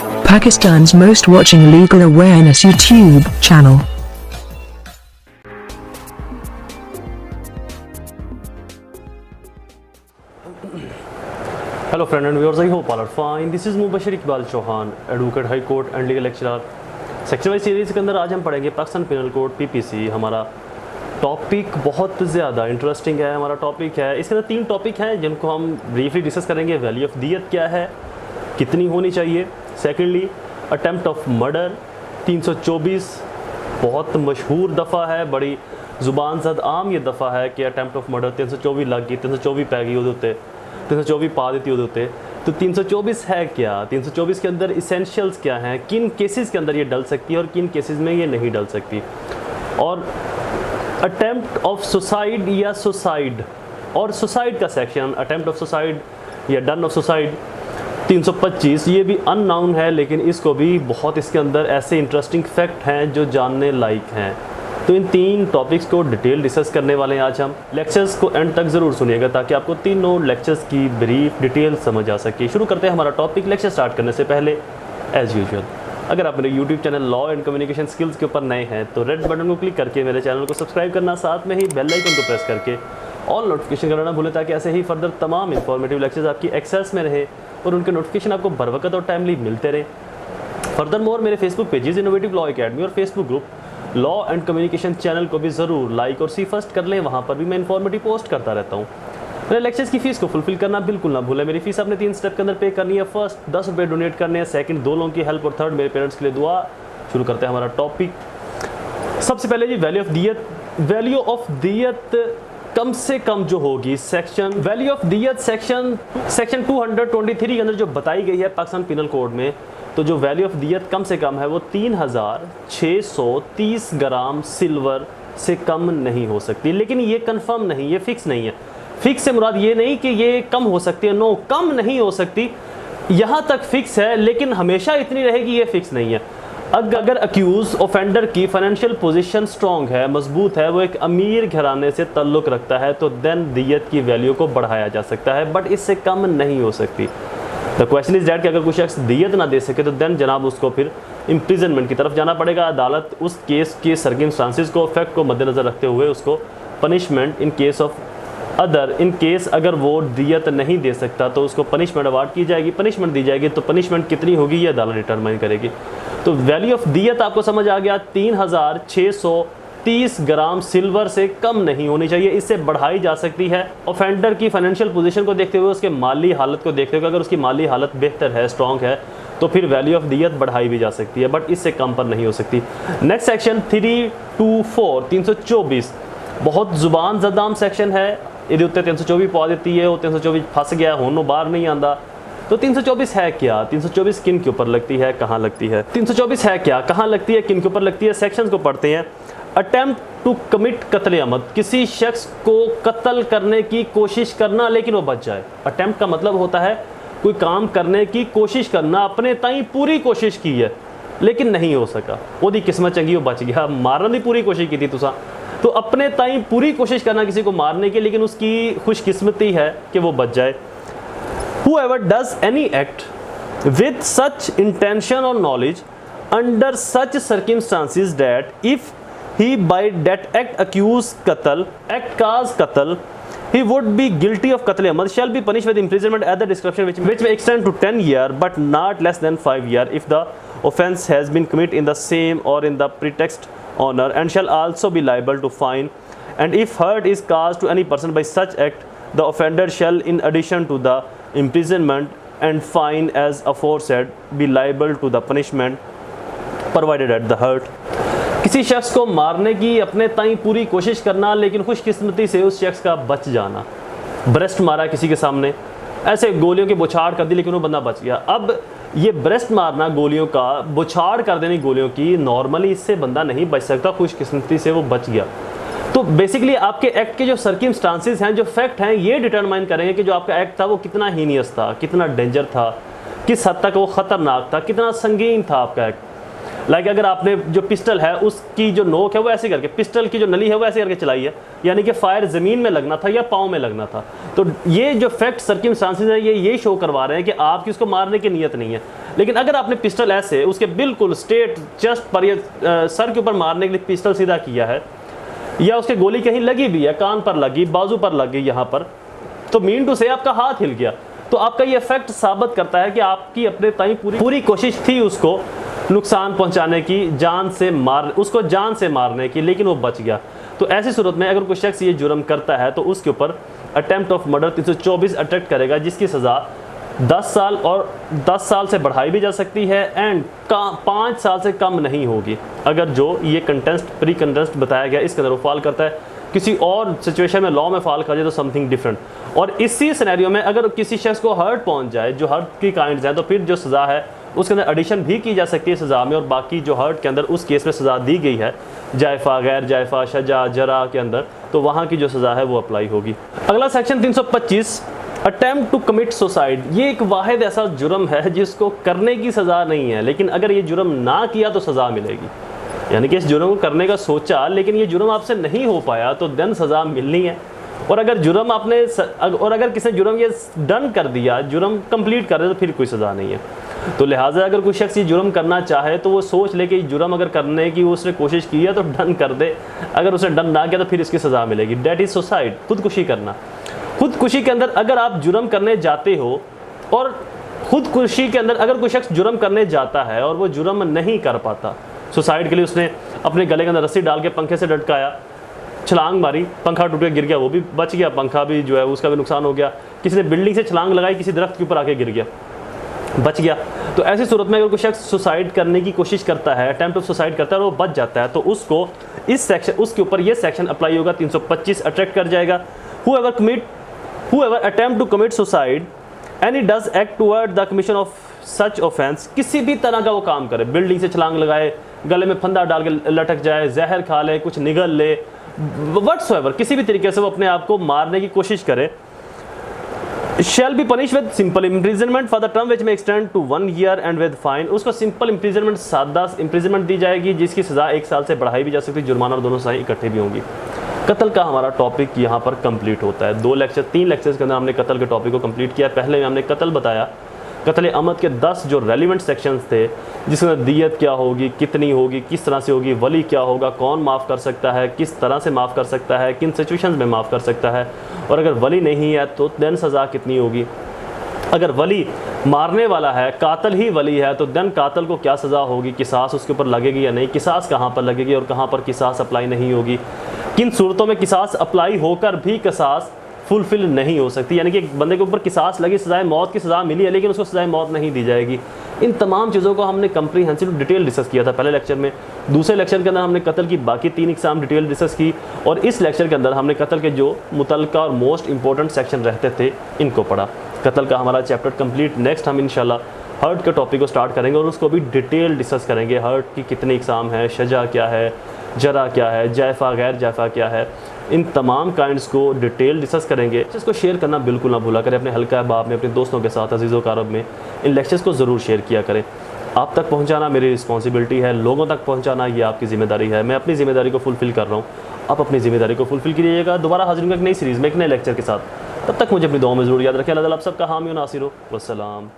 Pakistan's most watching legal awareness YouTube channel. Hello friend and viewers, I hope all are fine. This is Mobushar Iqbal Chohan, Advocate High Court and Legal Lecturer. Section wise series के अंदर आज हम पढ़ेंगे Pakistan penal code PPC। हमारा topic बहुत ज़्यादा interesting है। हमारा टॉपिक है, इसके अंदर 3 टॉपिक हैं जिनको हम ब्रीफली डिस्कस करेंगे। वैल्यू ऑफ दियत क्या है, कितनी होनी चाहिए। सेकेंडली अटेम्प्ट ऑफ मर्डर 324, बहुत मशहूर दफ़ा है, बड़ी जुबान ज़द आम ये दफ़ा है कि अटेम्प्ट ऑफ मर्डर 324 लग गई, 324 पै गई उदे 324 पा देती उदे। तो 324 है क्या, 324 के अंदर इसेंशियल्स क्या हैं, किन केसेस के अंदर ये डल सकती है और किन केसेस में ये नहीं डल सकती। और अटेम्प्ट ऑफ सुसाइड या सुसाइड और सुसाइड का सेक्शन, अटेम्प्ट ऑफ सुसाइड या डन ऑफ सुसाइड 325, ये भी अननाउन है, लेकिन इसको भी बहुत, इसके अंदर ऐसे इंटरेस्टिंग फैक्ट हैं जो जानने लायक हैं। तो इन 3 टॉपिक्स को डिटेल डिस्कस करने वाले हैं आज हम। लेक्चर्स को एंड तक ज़रूर सुनिएगा ताकि आपको तीनों लेक्चर्स की ब्रीफ डिटेल समझ आ सके। शुरू करते हैं हमारा टॉपिक। लेक्चर स्टार्ट करने से पहले एज़ यूजुअल, अगर आप मेरे YouTube channel law and communication skills के ऊपर नए हैं तो रेड बटन को क्लिक करके मेरे चैनल को सब्सक्राइब करना, साथ में ही बेल आइकन को प्रेस करके ऑल नोटिफिकेशन करना ना भूलें ताकि ऐसे ही फर्दर तमाम इंफॉर्मेटिव लेक्चर्स आपकी एक्सेस में रहे और उनके नोटिफिकेशन आपको बर वक्त और टाइमली मिलते रहे। फर्दर मोर मेरे Facebook pages innovative law academy और Facebook group law and communication channel को भी ज़रूर लाइक और सी फर्स्ट कर लें, वहाँ पर भी मैं इंफॉर्मेटिव पोस्ट करता रहता हूँ। मेरे लेक्चर्स की फ़ीस को फुलफिल करना बिल्कुल ना भूलें। मेरी फीस आपने 3 स्टेप के अंदर पे करनी है। फर्स्ट 10 रुपये डोनेट करने हैं, सेकंड 2 लोगों की हेल्प और थर्ड मेरे पेरेंट्स के लिए दुआ। शुरू करते हैं हमारा टॉपिक। सबसे पहले जी वैल्यू ऑफ दियत। वैल्यू ऑफ दियत कम से कम जो होगी, सेक्शन वैल्यू ऑफ दियत सेक्शन 223 के अंदर जो बताई गई है पाकिस्तान पिनल कोड में, तो जो वैल्यू ऑफ दियत कम से कम है वो 3630 ग्राम सिल्वर से कम नहीं हो सकती। लेकिन ये कंफर्म नहीं, ये फिक्स नहीं है। फिक्स से मुराद ये नहीं कि ये कम हो सकती है, नो, कम नहीं हो सकती, यहाँ तक फिक्स है, लेकिन हमेशा इतनी रहेगी ये फिक्स नहीं है। अगर अक्यूज ऑफेंडर की फाइनेंशियल पोजीशन स्ट्रॉन्ग है, मजबूत है, वो एक अमीर घराने से ताल्लुक़ रखता है, तो देन दियत की वैल्यू को बढ़ाया जा सकता है, बट इससे कम नहीं हो सकती। द क्वेश्चन इज दैट कि अगर कोई शख्स दियत ना दे सके तो देन जनाब उसको फिर इम्प्रिजनमेंट की तरफ जाना पड़ेगा। अदालत उस केस के सर्कमस्टांसेस को, फैक्ट को मद्देनज़र रखते हुए उसको punishment in case of other, in case अगर वो दियत नहीं दे सकता तो उसको पनिशमेंट अवार्ड की जाएगी, पनिशमेंट दी जाएगी। तो पनिशमेंट कितनी होगी ये अदालत डिटरमाइन करेगी। तो वैल्यू ऑफ दियत आपको समझ आ गया, 3630 ग्राम सिल्वर से कम नहीं होनी चाहिए, इससे बढ़ाई जा सकती है। ऑफेंडर की फाइनेंशियल पोजीशन को देखते हुए, उसके माली हालत को देखते हुए, अगर उसकी माली हालत बेहतर है, स्ट्रॉन्ग है, तो फिर वैल्यू ऑफ दियत बढ़ाई भी जा सकती है, बट इससे कम पर नहीं हो सकती। नेक्स्ट सेक्शन 324 बहुत जुबान जदाम सेक्शन है। ये उत्ते 324 पा देती है, वो 324 फंस गया, होनो बाहर नहीं आता। तो 324 है क्या, 324 किन के ऊपर लगती है, कहाँ लगती है, 324 है क्या, कहाँ लगती है, किन के ऊपर लगती है। सेक्शंस को पढ़ते हैं। अटेम्प्ट टू कमिट कत्ल अमद, किसी शख्स को कत्ल करने की कोशिश करना लेकिन वो बच जाए। अटेम्प्ट का मतलब होता है कोई काम करने की कोशिश करना, अपने ताई पूरी कोशिश की है लेकिन नहीं हो सका, ओदी किस्मत चंगी, वो बच गया। मारने की पूरी कोशिश की थी तुसा, तो अपने ताई पूरी कोशिश करना किसी को मारने की, लेकिन उसकी खुशकिस्मती है कि वो बच जाए। Whoever does any act with such intention or knowledge under such circumstances that if he by that act accused qatl, act cause qatl, he would be guilty of qatl amad, shall be punished with imprisonment at the discretion which may extend to 10 years but not less than 5 years if the offence has been committed in the same or in the pretext honor, and shall also be liable to fine, and if hurt is caused to any person by such act, the offender shall in addition to the imprisonment and fine as aforesaid be liable to the punishment provided at the hurt। किसी शख्स को मारने की अपने ताई पूरी कोशिश करना लेकिन खुशकिस्मती से उस शख्स का बच जाना। ब्रेस्ट मारा किसी के सामने, ऐसे गोलियों की बुछाड़ कर दी लेकिन वो बंदा बच गया। अब ये ब्रेस्ट मारना, गोलियों का बुछाड़ कर देनी गोलियों की, नॉर्मली इससे बंदा नहीं बच सकता, खुशकिस्मती से वो बच गया। तो बेसिकली आपके एक्ट के जो सर्कमस्टांसेस हैं, जो फैक्ट हैं, ये डिटरमाइन करेंगे कि जो आपका एक्ट था वो कितना हीनियस था, कितना डेंजर था, किस हद तक वो ख़तरनाक था, कितना संगीन था आपका एक्ट। लाइक अगर आपने जो पिस्टल है उसकी जो नोक है वो ऐसे करके, पिस्टल की जो नली है वो ऐसे करके चलाई है, यानी कि फायर ज़मीन में लगना था या पाँव में लगना था। तो ये जो फैक्ट सर्कमस्टांसेस है ये शो करवा रहे हैं कि आपकी उसको मारने की नीयत नहीं है। लेकिन अगर आपने पिस्टल ऐसे उसके बिल्कुल स्ट्रेट चेस्ट पर या सर के ऊपर मारने के लिए पिस्टल सीधा किया है, या उसके गोली कहीं लगी भी है, कान पर लगी, बाजू पर लगी, यहाँ पर, तो मीन टू से आपका हाथ हिल गया, तो आपका ये फैक्ट साबित करता है कि आपकी अपने ताई पूरी कोशिश थी उसको नुकसान पहुंचाने की, उसको जान से मारने की, लेकिन वो बच गया। तो ऐसी सूरत में अगर कोई शख्स ये जुर्म करता है तो उसके ऊपर अटेम्प्ट ऑफ मर्डर 324 अटैक्ट करेगा, जिसकी सज़ा 10 साल और 10 साल से बढ़ाई भी जा सकती है एंड 5 साल से कम नहीं होगी, अगर जो ये कंटेस्ट प्री कंटेस्ट बताया गया इसके अंदर वो फॉल करता है। किसी और सिचुएशन में लॉ में फॉल कर जाए तो समथिंग डिफरेंट। और इसी सिनेरियो में अगर किसी शख्स को हर्ट पहुंच जाए, जो हर्ट की काइंड्स हैं, तो फिर जो सज़ा है उसके अंदर एडिशन भी की जा सकती है सज़ा में, और बाकी जो हर्ट के अंदर उस केस में सज़ा दी गई है जायफ़ा, गैर जायफ़ा, शजा, जरा के अंदर, तो वहाँ की जो सज़ा है वो अप्लाई होगी। अगला section 325 attempt to commit suicide. ये एक वाहिद ऐसा जुर्म है जिसको करने की सज़ा नहीं है, लेकिन अगर ये जुर्म ना किया तो सज़ा मिलेगी। यानी कि इस जुर्म को करने का सोचा लेकिन ये जुर्म आपसे नहीं हो पाया तो देन सज़ा मिलनी है। और अगर जुर्म आपने और अगर किसी जुर्म ये डन कर दिया, जुर्म कंप्लीट कर दे, तो फिर कोई सज़ा नहीं है। तो लिहाजा अगर कोई शख्स ये जुर्म करना चाहे तो वो सोच ले कि जुर्म अगर करने की उसने कोशिश की है तो डन कर दे, अगर उसने डन ना किया तो फिर इसकी सज़ा मिलेगी। डेट इज़ सुसाइड, खुदकुशी करना। खुदकुशी के अंदर अगर आप जुर्म करने जाते हो और खुदकुशी के अंदर अगर कोई शख्स जुर्म करने जाता है और वो जुर्म नहीं कर पाता, सुसाइड के लिए उसने अपने गले के अंदर रस्सी डाल के पंखे से लटकाया, छलांग मारी, पंखा टूट के गिर गया, वो भी बच गया, पंखा भी जो है उसका भी नुकसान हो गया। किसी ने बिल्डिंग से छलांग लगाई, किसी दरख्त के ऊपर आके गिर गया, बच गया। तो ऐसी सूरत में अगर कोई शख्स सुसाइड करने की कोशिश करता है, अटेम्प्ट ऑफ सुसाइड करता है और वो बच जाता है, तो उसको इस सेक्शन उसके ऊपर ये सेक्शन अप्लाई होगा, 325 अट्रैक्ट कर जाएगा। whoever attempt to commit suicide and he does act toward the commission of such offense, किसी भी तरह का वो काम करे, बिल्डिंग से छलांग लगाए, गले में फंदा डाल के लटक जाए, जहर खा ले, कुछ निगल ले, whatsoever, किसी भी तरीके से वो अपने आप को मारने की कोशिश करे, shall be punished with simple imprisonment for the term which may extend to 1 year and with fine। उसको सिंपल इम्प्रिजनमेंट, सादा इम्प्रिजनमेंट दी जाएगी, जिसकी सज़ा 1 साल से बढ़ाई भी जा सकती है, जुर्माना और दोनों सज़ाएं इकट्ठे भी होंगी। कत्ल का हमारा टॉपिक यहाँ पर कंप्लीट होता है। 3 लेक्चर्स के अंदर हमने कत्ल के टॉपिक को कंप्लीट किया। पहले में हमने कत्ल बताया, कत्ल अमद के 10 जो रेलिवेंट सेक्शंस थे, जिसमें दियत क्या होगी, कितनी होगी, किस तरह से होगी, वली क्या होगा, कौन माफ़ कर सकता है, किस तरह से माफ़ कर सकता है, किन सिचुएशंस में माफ़ कर सकता है, और अगर वली नहीं है तो देन सज़ा कितनी होगी। अगर वली मारने वाला है, कातिल ही वली है, तो देन कातिल को क्या सज़ा होगी, किसास उसके ऊपर लगेगी या नहीं, किसास कहाँ पर लगेगी और कहाँ पर किसास अप्लाई नहीं होगी, किन सूरतों में किसास अप्लाई होकर भी किसास फुलफिल नहीं हो सकती। यानी कि एक बंदे के ऊपर किसास लगी, सज़ाए मौत की सज़ा मिली है, लेकिन उसको सज़ाए मौत नहीं दी जाएगी। इन तमाम चीज़ों को हमने कंप्रीहेंसिव डिटेल डिस्कस किया था पहले लेक्चर में। दूसरे लेक्चर के अंदर हमने कत्ल की बाकी 3 इकसाम डिटेल डिस्कस की, और इस लेक्चर के अंदर हमने कत्ल के जो मुतल्लिका और मोस्ट इंपॉर्टेंट सेक्शन रहते थे इनको पढ़ा। कत्ल का हमारा चैप्टर कंप्लीट। नेक्स्ट हम इंशाल्लाह हर्ट के टॉपिक को स्टार्ट करेंगे और उसको भी डिटेल डिस्कस करेंगे। हर्ट की कितनी इकसाम है, शजा क्या है, जरा क्या है, जायफ़ा गैर जायफ़ा क्या है, इन तमाम काइंड्स को डिटेल डिस्कस करेंगे। इसको शेयर करना बिल्कुल ना भूला करें अपने हल्का अहबाब में, अपने दोस्तों के साथ, अजीज़ों कारब में। इन लेक्चर्स को ज़रूर शेयर किया करें। आप तक पहुंचाना मेरी रिस्पॉन्सिबिलिटी है, लोगों तक पहुंचाना ये आपकी ज़िम्मेदारी है। मैं अपनी ज़िम्मेदारी को फुलफ़िल कर रहा हूँ, आप अपनी ज़िम्मेदारी को फुलफ़िल कीजिएगा। दोबारा हाजिर होंगे एक नई सीरीज़ में, एक नए लेक्चर के साथ। तब तक मुझे अपनी दुआ में ज़रूर याद रखें। अल्लाह ताला आप सबका हामी और नासिर हो। वस्सलाम।